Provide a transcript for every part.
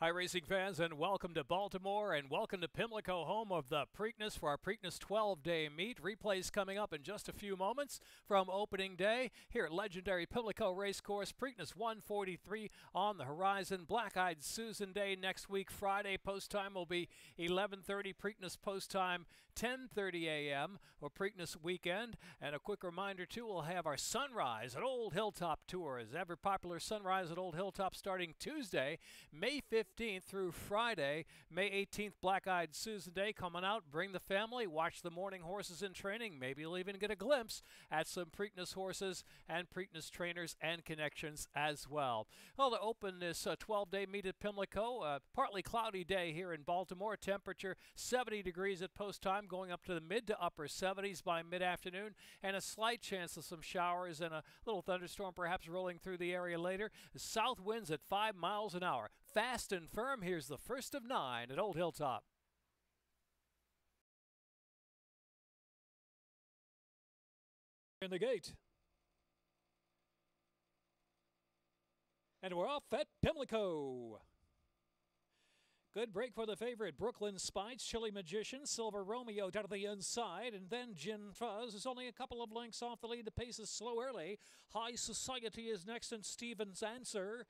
Hi, racing fans, and welcome to Baltimore and welcome to Pimlico, home of the Preakness for our Preakness 12-day meet. Replays coming up in just a few moments from opening day here at legendary Pimlico Racecourse. Preakness 143 on the horizon. Black-Eyed Susan Day next week, Friday. Post time will be 11:30. Preakness post time 10:30 a.m. or Preakness weekend. And a quick reminder, too, we'll have our Sunrise at Old Hilltop Tour. As ever popular, Sunrise at Old Hilltop starting Tuesday, May 15th through Friday, May 18th, Black-Eyed Susan Day coming out. Bring the family, watch the morning horses in training. Maybe you'll even get a glimpse at some Preakness horses and Preakness trainers and connections as well. Well, to open this 12-day meet at Pimlico, partly cloudy day here in Baltimore. Temperature 70 degrees at post time, going up to the mid to upper 70s by mid-afternoon, and a slight chance of some showers and a little thunderstorm perhaps rolling through the area later. South winds at 5 miles an hour. Fast and firm. Here's the first of 9 at Old Hilltop. In the gate. And we're off at Pimlico. Good break for the favorite, Brooklyn Spites, Chili Magician, Silver Romeo down to the inside, and then Gin Fuzz is only a couple of lengths off the lead. The pace is slow early. High Society is next, and Stevens Answer.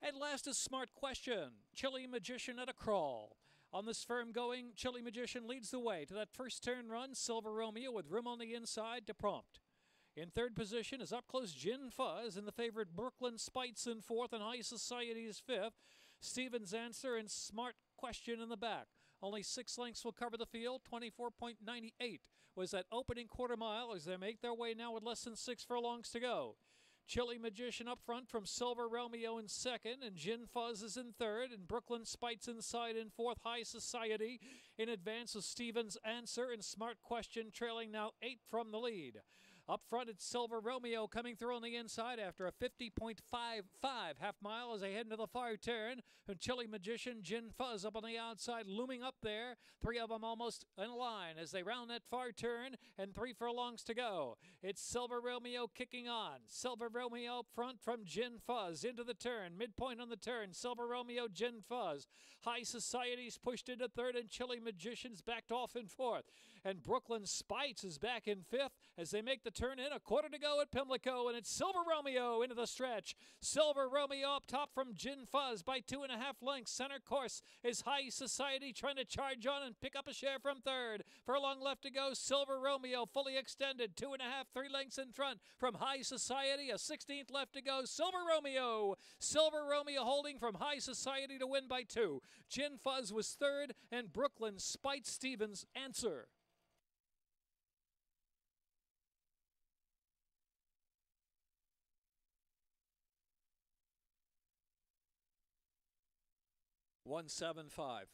And last is Smart Question, Chili Magician at a crawl. On this firm going, Chili Magician leads the way to that first turn run. Silver Romeo with room on the inside to prompt. In third position is up close Gin Fuzz, and the favorite Brooklyn Spites in fourth, and High Society is fifth. Stevens Answer and Smart Question in the back. Only 6 lengths will cover the field. 24.98 was that opening quarter mile as they make their way now with less than 6 furlongs to go. Chili Magician up front from Silver Romeo in second, and Gin Fuzz is in third, and Brooklyn Spites inside in fourth. High Society in advance of Stevens Answer, and Smart Question trailing now 8 from the lead. Up front, it's Silver Romeo coming through on the inside after a 50.55 half mile as they head into the far turn. And Chili Magician, Gin Fuzz up on the outside, looming up there. 3 of them almost in line as they round that far turn, and 3 furlongs to go. It's Silver Romeo kicking on. Silver Romeo up front from Gin Fuzz into the turn. Midpoint on the turn, Silver Romeo, Gin Fuzz. High Society's pushed into third, and Chili Magician's backed off in fourth. And Brooklyn Spites is back in fifth as they make the turn in. A quarter to go at Pimlico, and it's Silver Romeo into the stretch. Silver Romeo up top from Gin Fuzz by 2.5 lengths. Center course is High Society trying to charge on and pick up a share from third. Furlong left to go. Silver Romeo fully extended. 2.5, 3 lengths in front from High Society. A 16th left to go. Silver Romeo. Silver Romeo holding from High Society to win by 2. Gin Fuzz was third, and Brooklyn Spite Stevens Answer. $175.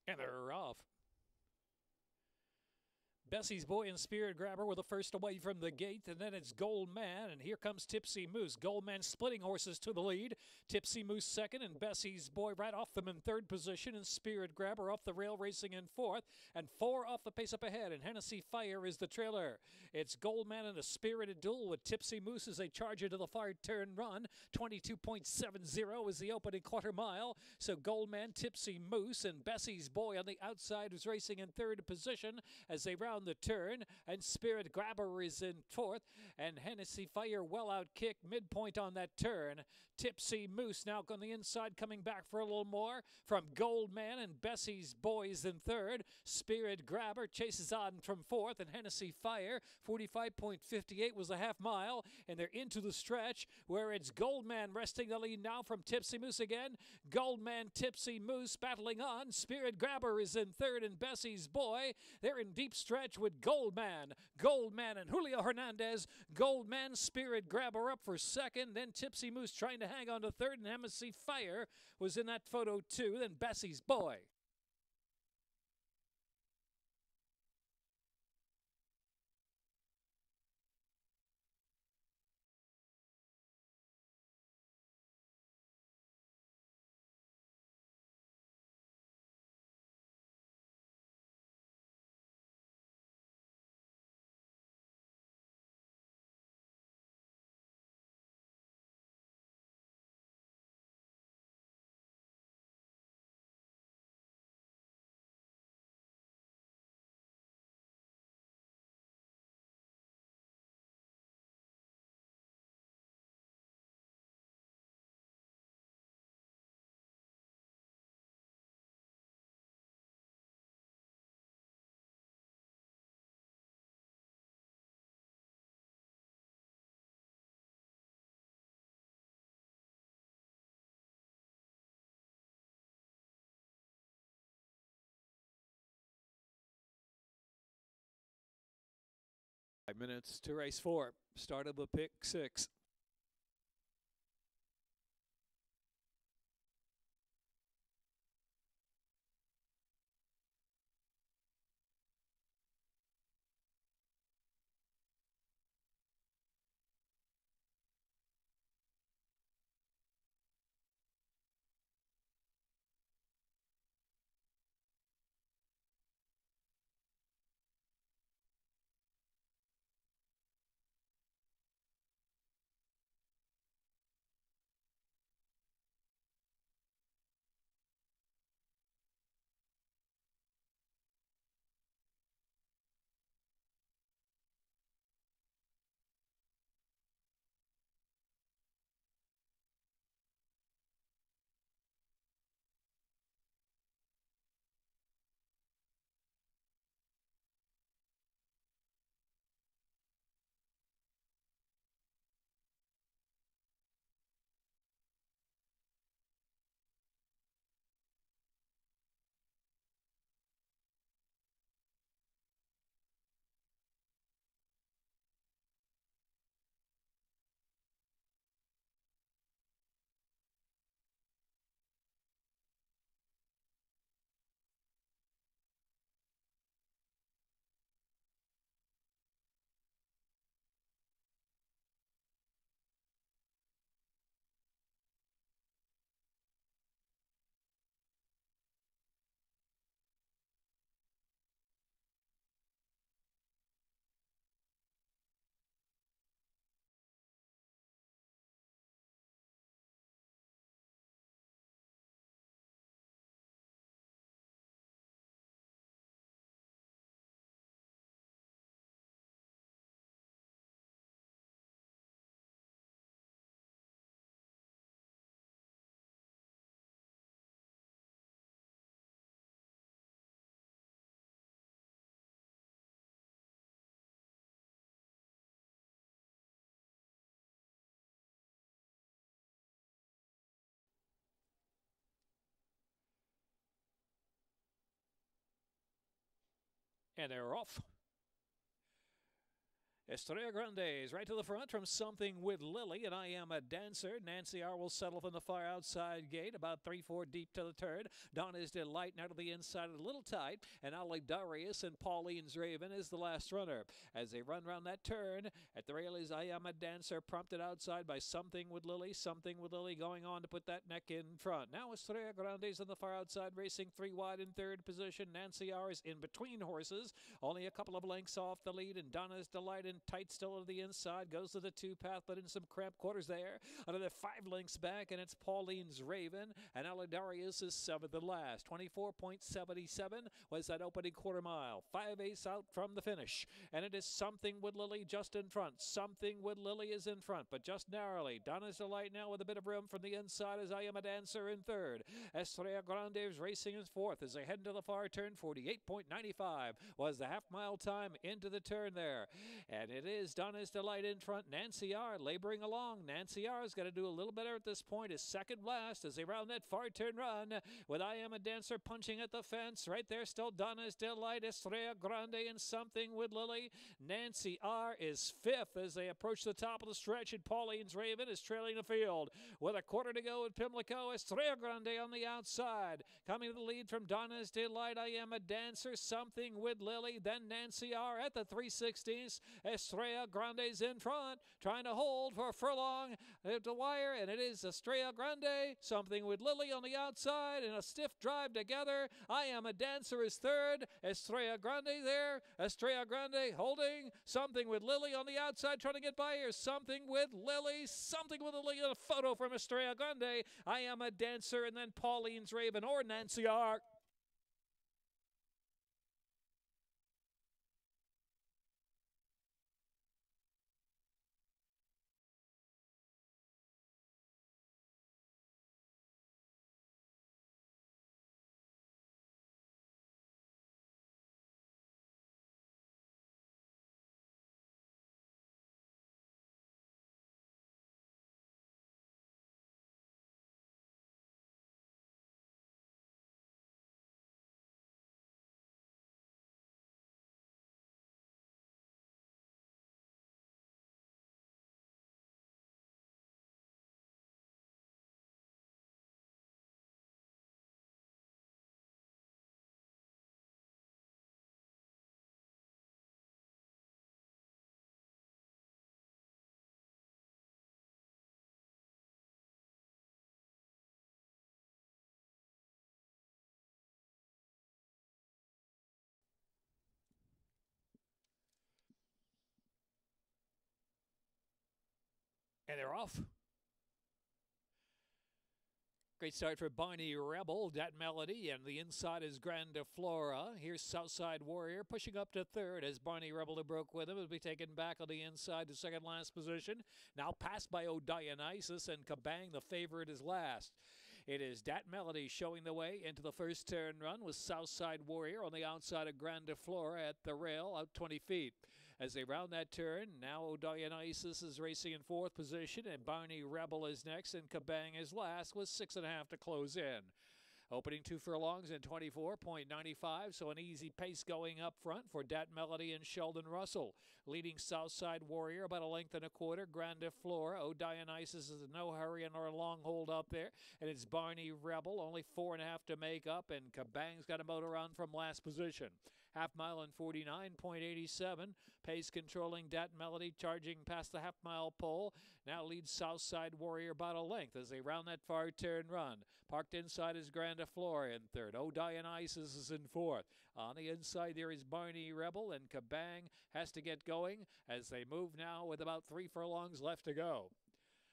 And they're off. Bessie's Boy and Spirit Grabber were the first away from the gate, and then it's Gold Man, and here comes Tipsy Moose. Gold Man splitting horses to the lead. Tipsy Moose second, and Bessie's Boy right off them in third position, and Spirit Grabber off the rail racing in fourth, and 4 off the pace up ahead, and Hennessy Fire is the trailer. It's Gold Man in a spirited duel with Tipsy Moose as they charge into the far turn run. 22.70 is the opening quarter mile, so Gold Man, Tipsy Moose, and Bessie's Boy on the outside is racing in third position as they round the turn, and Spirit Grabber is in fourth, and Hennessy Fire well out kick midpoint on that turn. Tipsy Moose now on the inside, coming back for a little more from Goldman and Bessie's Boys in third. Spirit Grabber chases on from fourth, and Hennessy Fire 45.58 was a half mile, and they're into the stretch where it's Goldman resting the lead now from Tipsy Moose again. Goldman, Tipsy Moose battling on. Spirit Grabber is in third, and Bessie's Boy, they're in deep stretch with Goldman and Julio Hernandez. Goldman, Spirit Grabber up for second, then Tipsy Moose trying to hang on to third, and Hennessy Fire was in that photo too, then Bessie's Boy. Minutes to race 4. Start of the pick 6. And they're off. Estrella Grandes right to the front from Something with Lily, and I Am a Dancer. Nancy R. will settle from the far outside gate, about 3-4 deep to the turn. Donna's Delight now to the inside, a little tight, and Ali Darius and Pauline's Raven is the last runner. As they run around that turn, at the rail is I Am a Dancer, prompted outside by Something with Lily going on to put that neck in front. Now Estrella Grandes on the far outside, racing 3 wide in third position. Nancy R. is in between horses, only a couple of lengths off the lead, and Donna's Delight in and tight still to the inside. Goes to the two-path, but in some cramped quarters there. Another 5 lengths back, and it's Pauline's Raven. And Alidarius is 7th and last. 24.77 was that opening quarter mile. 5/8 out from the finish. And it is Something with Lily just in front. Something with Lily is in front, but just narrowly. Donna's Delight now with a bit of room from the inside as I Am a Dancer in third. Estrella Grande is racing in fourth as they head into the far turn. 48.95 was the half-mile time into the turn there. And it is Donna's Delight in front. Nancy R. laboring along. Nancy R. is going to do a little better at this point. Is second last as they round that far turn run with I Am a Dancer punching at the fence. Right there still Donna's Delight, Estrella Grande, and Something with Lily. Nancy R. is fifth as they approach the top of the stretch, and Pauline's Raven is trailing the field. With a quarter to go at Pimlico, Estrella Grande on the outside. Coming to the lead from Donna's Delight, I Am a Dancer, Something with Lily, then Nancy R. at the 3/16. Estrella Grande's in front, trying to hold for a furlong at the wire, and it is Estrella Grande, Something with Lily on the outside, and a stiff drive together. I Am a Dancer is third. Estrella Grande there. Estrella Grande holding. Something with Lily on the outside, trying to get by here. Something with Lily. Something with Lily. A photo from Estrella Grande. I Am a Dancer, and then Pauline's Raven or Nancy R. And they're off. Great start for Barney Rebel, that melody, and the inside is Grande Flora. Here's Southside Warrior pushing up to third as Barney Rebel, who broke with him, will be taken back on the inside to second last position. Now passed by O'Dionysus, and Kabang, the favorite, is last. It is Dat Melody showing the way into the first turn run with Southside Warrior on the outside of Grande Flora at the rail, out 20 feet. As they round that turn, now O'Dionysus is racing in fourth position, and Barney Rebel is next, and Kabang is last with 6.5 to close in. Opening 2 furlongs in 24.95, so an easy pace going up front for Dat Melody and Sheldon Russell. Leading Southside Warrior about 1.25 lengths. Grande Flora, O'Dionysus is in no hurry and or a long hold up there. And it's Barney Rebel, only 4.5 to make up, and Kabang's got a motor on from last position. Half mile in 49.87. Pace controlling Dat Melody, charging past the half-mile pole. Now leads Southside Warrior about a length as they round that far turn run. Parked inside is Grande Flora in third. O'Dionysus is in fourth. On the inside there is Barney Rebel, and Kabang has to get going as they move now with about 3 furlongs left to go.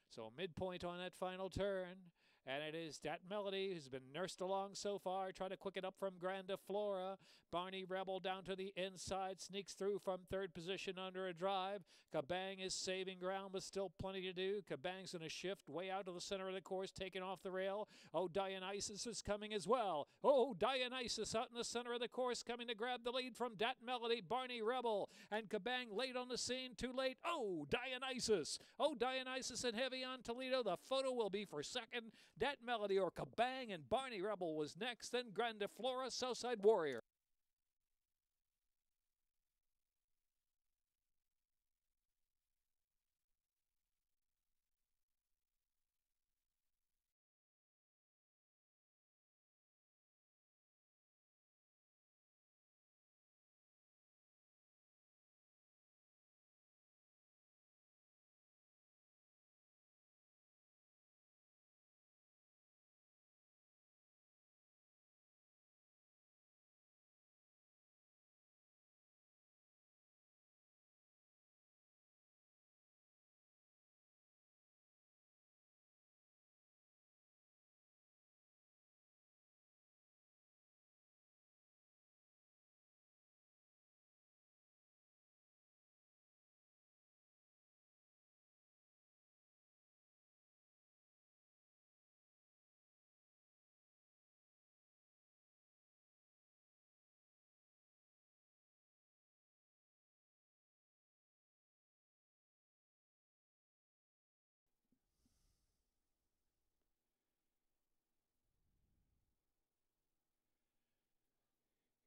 So midpoint on that final turn. And it is Dat Melody, who's been nursed along so far, trying to quicken up from Grande Flora. Barney Rebel down to the inside, sneaks through from third position under a drive. Kabang is saving ground, but still plenty to do. Kabang's going to shift way out to the center of the course, taking off the rail. Oh, Dionysus is coming as well. Oh, Dionysus out in the center of the course, coming to grab the lead from Dat Melody, Barney Rebel. And Kabang late on the scene, too late. Oh, Dionysus. Oh, Dionysus and heavy on Toledo. The photo will be for second. Dat Melody or Kabang, and Barney Rebel was next, then Grande Flora, Southside Warrior.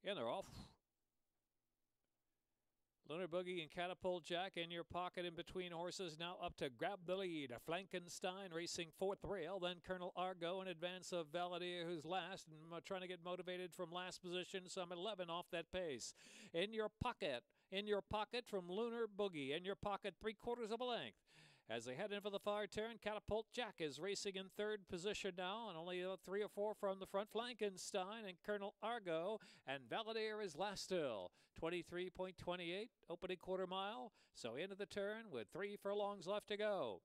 And they're off. Lunar Boogie and Catapult Jack in your pocket in between horses, now up to grab the lead. Flankenstein racing fourth rail, then Colonel Argo in advance of Valadier, who's last, and trying to get motivated from last position, some 11 off that pace. In your pocket from Lunar Boogie, in your pocket 3/4 of a length. As they head in for the far turn, Catapult Jack is racing in third position now, and only 3 or 4 from the front. Flankenstein and Colonel Argo, and Valadier is last still. 23.28, opening quarter mile. So into the turn with 3 furlongs left to go.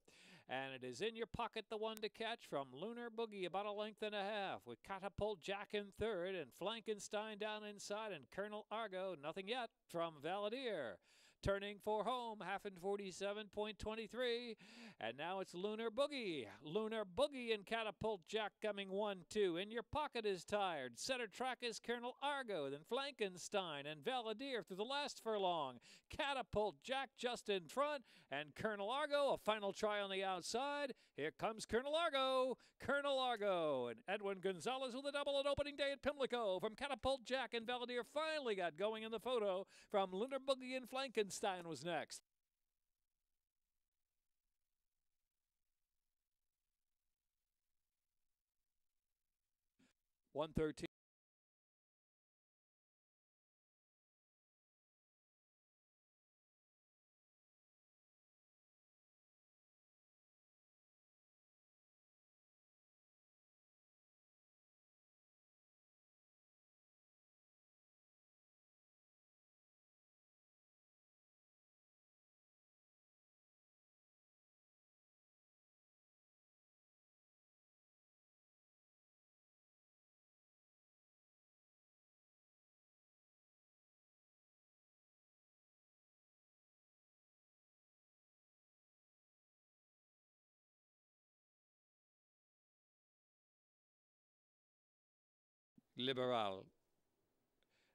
And it is in your pocket, the one to catch from Lunar Boogie, about a length and a half, with Catapult Jack in third, and Flankenstein down inside, and Colonel Argo, nothing yet from Valadier. Turning for home, half in 47.23. And now it's Lunar Boogie. Lunar Boogie and Catapult Jack coming 1-2. In your pocket is tired. Center track is Colonel Argo, then Flankenstein and Valadier through the last furlong. Catapult Jack just in front, and Colonel Argo, a final try on the outside. Here comes Colonel Argo. Colonel Argo and Edwin Gonzalez with a double at opening day at Pimlico from Catapult Jack, and Valadier finally got going in the photo from Lunar Boogie and Flankenstein was next. $113. Liberal.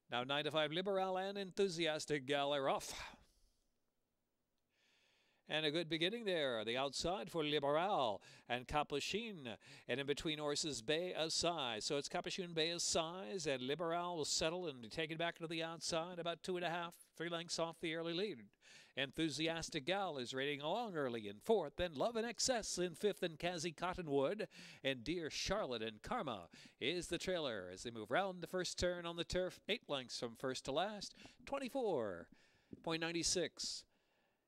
Now 9 to 5, Liberal and Enthusiastic Gal are off. And a good beginning there. The outside for Liberal and Capuchin. And in between horses, Bay of Size. So it's Capuchin, Bay of Size, and Liberal will settle and take it back to the outside, about 2.5, 3 lengths off the early lead. Enthusiastic Gal is rating along early in fourth. Then Love in Excess in fifth, and Kazi Cottonwood. And Dear Charlotte and Karma is the trailer as they move round the first turn on the turf. 8 lengths from first to last. 24.96.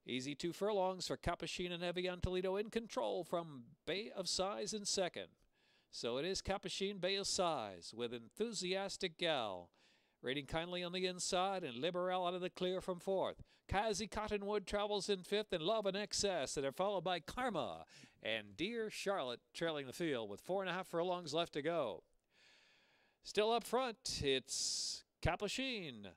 Easy 2 furlongs for Capuchin and Evian Toledo in control from Bay of Size in second. So it is Capuchin, Bay of Size with Enthusiastic Gal rating kindly on the inside, and Liberal out of the clear from fourth. Kazi Cottonwood travels in fifth, and Love in Excess, and they're followed by Karma and Dear Charlotte trailing the field with 4.5 furlongs left to go. Still up front, it's Capuchin.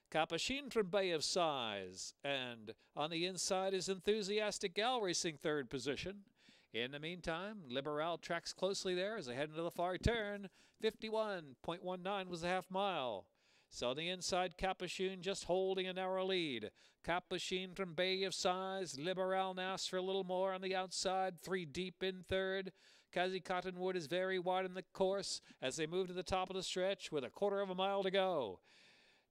Capuchin from Bay of Size, and on the inside is Enthusiastic Gal racing third position. In the meantime, Liberal tracks closely there as they head into the far turn. 51.19 was the half mile. So on the inside, Capuchin just holding a narrow lead. Capuchin from Bay of Size. Liberal now for a little more on the outside. 3 deep in third. Kazi Cottonwood is very wide in the course as they move to the top of the stretch with 1/4 mile to go.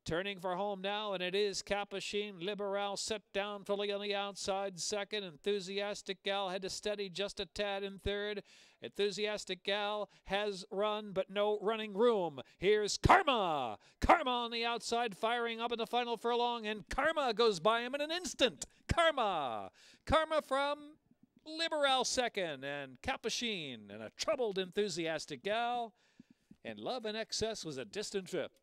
Turning for home now, and it is Capuchin. Liberal set down fully on the outside second. Enthusiastic Gal had to steady just a tad in third. Enthusiastic Gal has run, but no running room. Here's Karma. Karma on the outside, firing up in the final furlong, and Karma goes by him in an instant. Karma. Karma from Liberal second, and Capuchin, and a troubled Enthusiastic Gal. And Love in Excess was a distant fifth.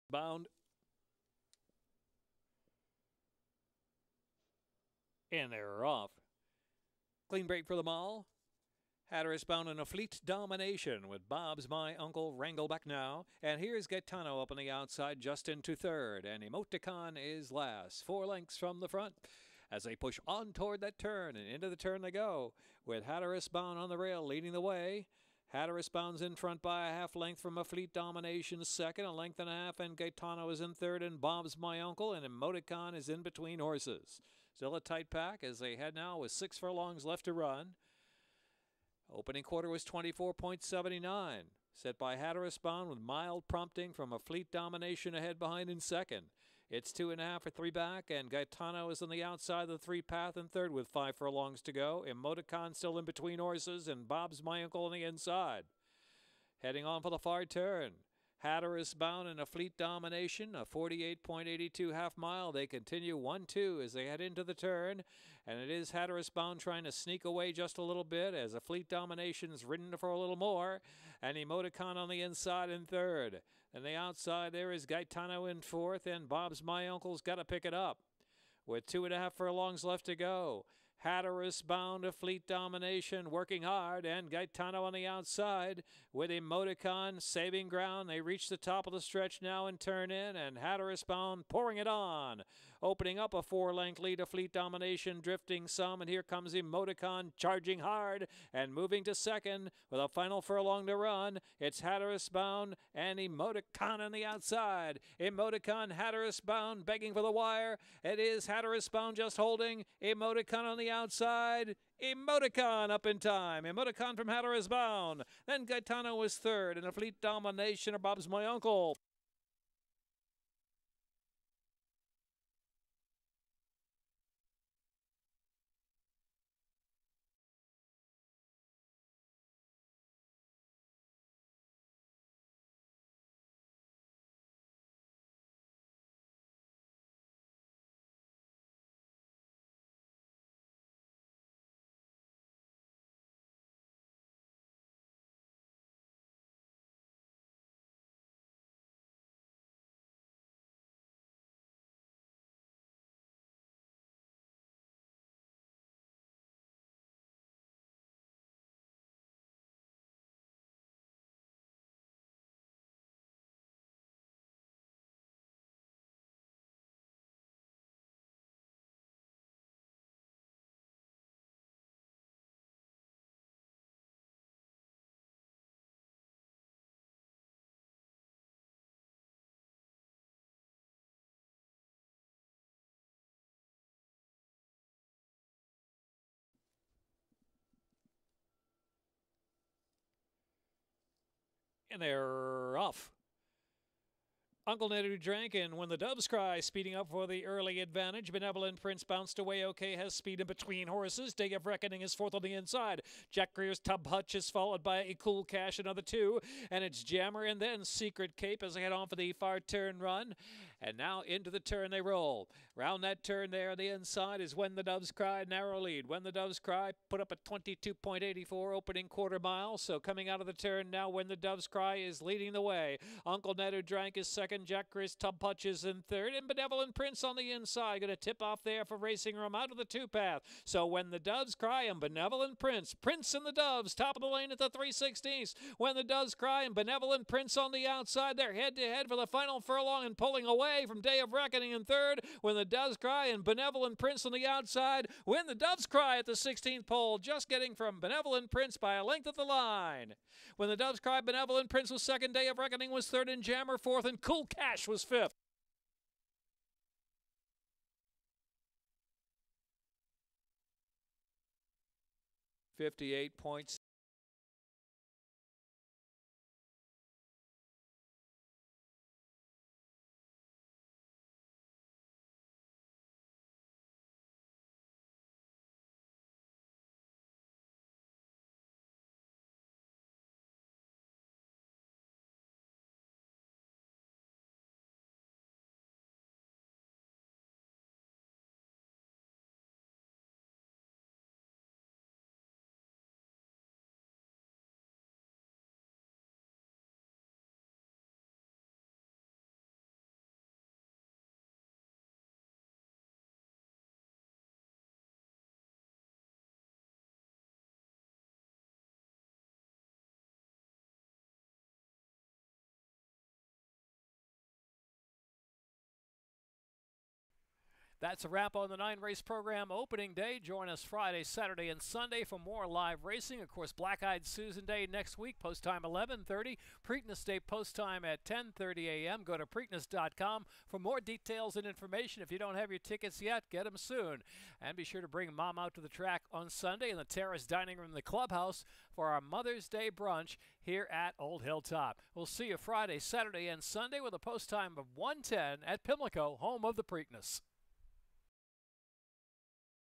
Bound. And they're off. Clean break for them all. Hatteras bound in a fleet domination with Bob's My Uncle Wrangleback now. And here's Gaetano up on the outside, just into third. And Emoticon is last, 4 lengths from the front. As they push on toward that turn, and into the turn they go, with Hatteras bound on the rail leading the way. Hatteras bounds in front by a half length from a fleet domination second, a length and a half, and Gaetano is in third, and Bob's My Uncle, and Emoticon is in between horses. Still a tight pack as they head now with 6 furlongs left to run. Opening quarter was 24.79, set by Hatteras bound with mild prompting from a fleet domination ahead behind in second. It's 2.5 or 3 back, and Gaetano is on the outside of the 3 path in third with 5 furlongs to go. Emoticon still in between horses, and Bob's My Uncle on the inside. Heading on for the far turn. Hatteras bound in a fleet domination, a 48.82 half mile. They continue 1-2 as they head into the turn, and it is Hatteras bound trying to sneak away just a little bit as a fleet domination's ridden for a little more, and Emoticon on the inside in third. And the outside there is Gaetano in fourth, and Bob's My Uncle's got to pick it up with 2.5 furlongs left to go. Hatteras bound a fleet domination, working hard, and Gaetano on the outside with Emoticon saving ground. They reach the top of the stretch now and turn in, and Hatteras bound pouring it on. Opening up a 4-length lead of fleet domination, drifting some, and here comes Emoticon charging hard and moving to second with a final furlong to run. It's Hatteras bound and Emoticon on the outside. Emoticon, Hatteras bound, begging for the wire. It is Hatteras bound just holding. Emoticon on the outside. Emoticon up in time. Emoticon from Hatteras bound. Then Gaetano was third in a fleet domination of Bob's My Uncle. And they're off. Uncle Ned who drank, and when the doves cry, speeding up for the early advantage. Benevolent Prince bounced away okay, has speed in between horses. Day of Reckoning is fourth on the inside. Jack Greer's Tub Hutch is followed by a Cool Cash, another 2, and it's Jammer and then Secret Cape as they head on for the far turn run. And now into the turn they roll. Round that turn there on the inside is When the Doves Cry, narrow lead. When the Doves Cry put up a 22.84 opening quarter mile. So coming out of the turn now, When the Doves Cry is leading the way. Uncle Ned who drank is second. Jack Chris Tub Hutch is in third. And Benevolent Prince on the inside. Going to tip off there for Racing Room out of the 2-path. So When the Doves Cry and Benevolent Prince. Prince and the Doves top of the lane at the 3/16. When the Doves Cry and Benevolent Prince on the outside. They're head-to-head for the final furlong and pulling away from Day of Reckoning in third. When the Doves Cry and Benevolent Prince on the outside. When the Doves Cry at the 16th pole, just getting from Benevolent Prince by a length of the line. When the Doves Cry, Benevolent Prince was second. Day of Reckoning was third, and Jammer fourth, and Cool Cash was fifth. 58 points. That's a wrap on the 9-race program opening day. Join us Friday, Saturday, and Sunday for more live racing. Of course, Black-Eyed Susan Day next week, post time 11:30. Preakness Day post time at 10:30 a.m. Go to Preakness.com for more details and information. If you don't have your tickets yet, get them soon. And be sure to bring Mom out to the track on Sunday in the Terrace Dining Room in the clubhouse for our Mother's Day brunch here at Old Hilltop. We'll see you Friday, Saturday, and Sunday with a post time of 1:10 at Pimlico, home of the Preakness.